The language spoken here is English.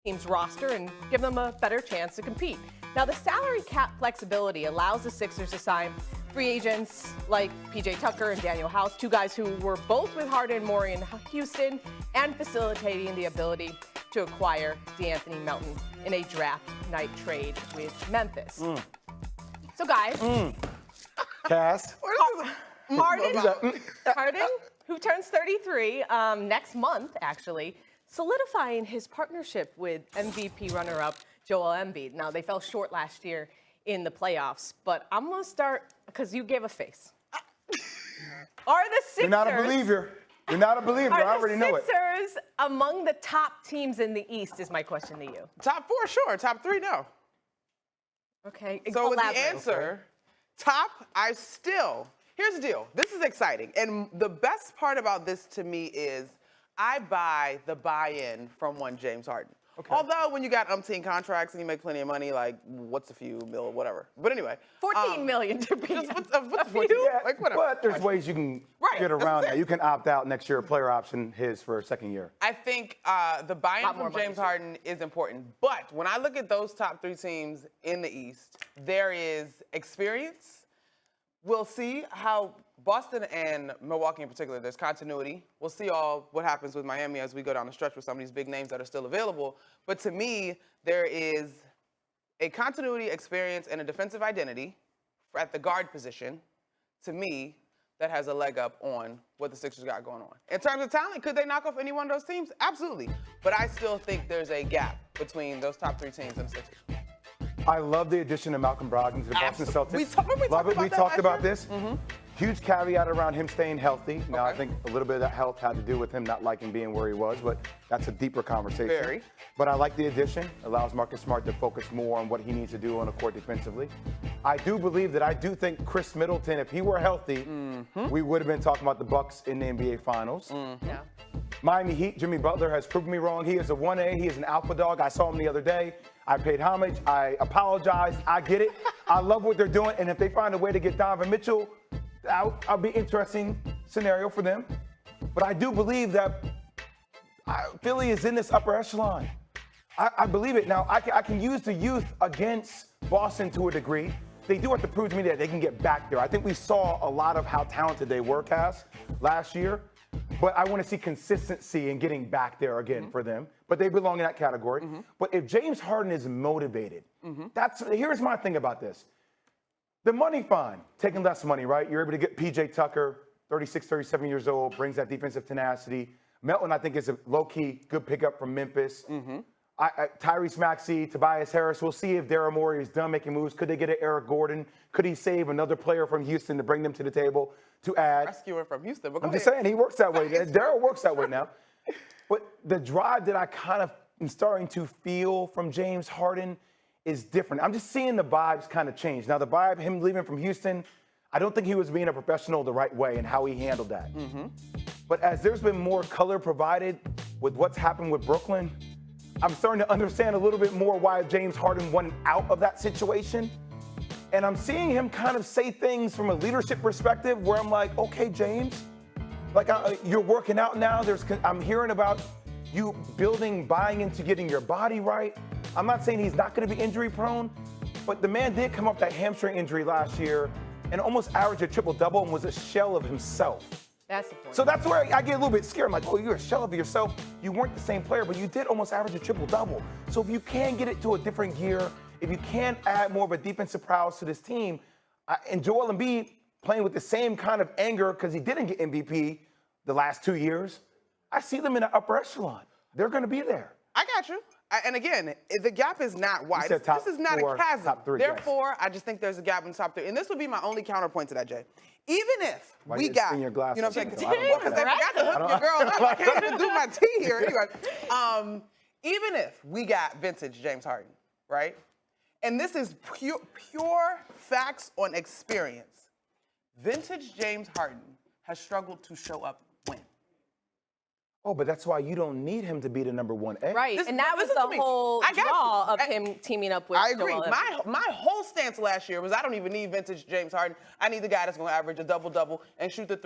team's roster and give them a better chance to compete. Now, the salary cap flexibility allows the Sixers to sign free agents like PJ Tucker and Daniel House, two guys who were both with Harden and Morey in Houston, and facilitating the ability to acquire DeAnthony Melton in a draft night trade with Memphis. So, guys, Cass. Harden, who turns 33 next month, actually, solidifying his partnership with MVP runner-up Joel Embiid. Now, they fell short last year in the playoffs, but I'm going to start because you gave a face. Are the Sixers... You're not a believer. You're not a believer. I already know it. Are the Sixers among the top teams in the East is my question to you. Top 4, sure. Top 3, no. Okay. So with the answer, top, here's the deal. This is exciting. And the best part about this to me is I buy the buy-in from one James Harden. Okay. Although when you got umpteen contracts and you make plenty of money, like what's a few mil, whatever. But anyway. 14 million to be. What's a few? Yeah, like whatever. But there's ways you can get around that. You can opt out next year, player option his for a second year. I think the buy-in from James Harden is important. But when I look at those top 3 teams in the East, there is experience. We'll see how Boston and Milwaukee in particular, there's continuity. We'll see what happens with Miami as we go down the stretch with some of these big names that are still available. But to me, there is a continuity, experience, and a defensive identity at the guard position, to me, that has a leg up on what the Sixers got going on. In terms of talent, could they knock off any one of those teams? Absolutely. But I still think there's a gap between those top 3 teams and the Sixers. I love the addition of Malcolm Brogdon to the Boston Celtics. We talked about this. Huge caveat around him staying healthy. Now, I think a little bit of that health had to do with him not liking being where he was, but that's a deeper conversation. Very. But I like the addition. Allows Marcus Smart to focus more on what he needs to do on the court defensively. I do think Chris Middleton, if he were healthy, we would have been talking about the Bucks in the NBA Finals. Yeah. Miami Heat, Jimmy Butler has proven me wrong. He is a 1A. He is an alpha dog. I saw him the other day. I paid homage. I apologized. I get it. I love what they're doing. And if they find a way to get Donovan Mitchell, I'll be interesting scenario for them. But I do believe that Philly is in this upper echelon. I believe it. Now, I can use the youth against Boston to a degree. They do have to prove to me that they can get back there. I think we saw a lot of how talented they were, Cass, last year. But I want to see consistency in getting back there again for them. But they belong in that category. But if James Harden is motivated, here's my thing about this. The money, fine. Taking less money, right? You're able to get PJ Tucker, 36, 37 years old, brings that defensive tenacity. Melton, I think, is a low-key good pickup from Memphis. Tyrese Maxey, Tobias Harris. We'll see if Daryl Morey is done making moves. Could they get an Eric Gordon? Could he save another player from Houston to bring them to the table to add? Rescuer from Houston. But I'm just saying, he works that way. Daryl works that way now. But the drive that I kind of am starting to feel from James Harden is different. I'm just seeing the vibes kind of change. Now, the vibe, him leaving from Houston, I don't think he was being a professional the right way and how he handled that. But as there's been more color provided with what's happened with Brooklyn, I'm starting to understand a little bit more why James Harden wanted out of that situation. And I'm seeing him kind of say things from a leadership perspective where I'm like, okay, James, like you're working out now. I'm hearing about you buying into getting your body right. I'm not saying he's not going to be injury prone, but the man did come off that hamstring injury last year and almost averaged a triple-double and was a shell of himself. That's the point. So that's where I get a little bit scared. I'm like, oh, you're a shell of yourself. You weren't the same player, but you did almost average a triple-double. So if you can get it to a different gear, if you can add more of a defensive prowess to this team, and Joel Embiid playing with the same kind of anger because he didn't get MVP the last 2 years, I see them in the upper echelon. They're going to be there. I got you. And again, the gap is not wide. This is not a chasm. Top 3, Therefore, I just think there's a gap in the top 3. And this would be my only counterpoint to that, Jay. Even if you know what I'm saying? Because they forgot to hook your girl up. I can't even do my tea here. Anyway, even if we got vintage James Harden, right? And this is pure facts on experience. Vintage James Harden has struggled to show up when. Oh, but that's why you don't need him to be the number 1A. Right, and that was the whole draw of him teaming up with I agree. Joel Embiid. My whole stance last year was I don't even need vintage James Harden. I need the guy that's going to average a double-double and shoot the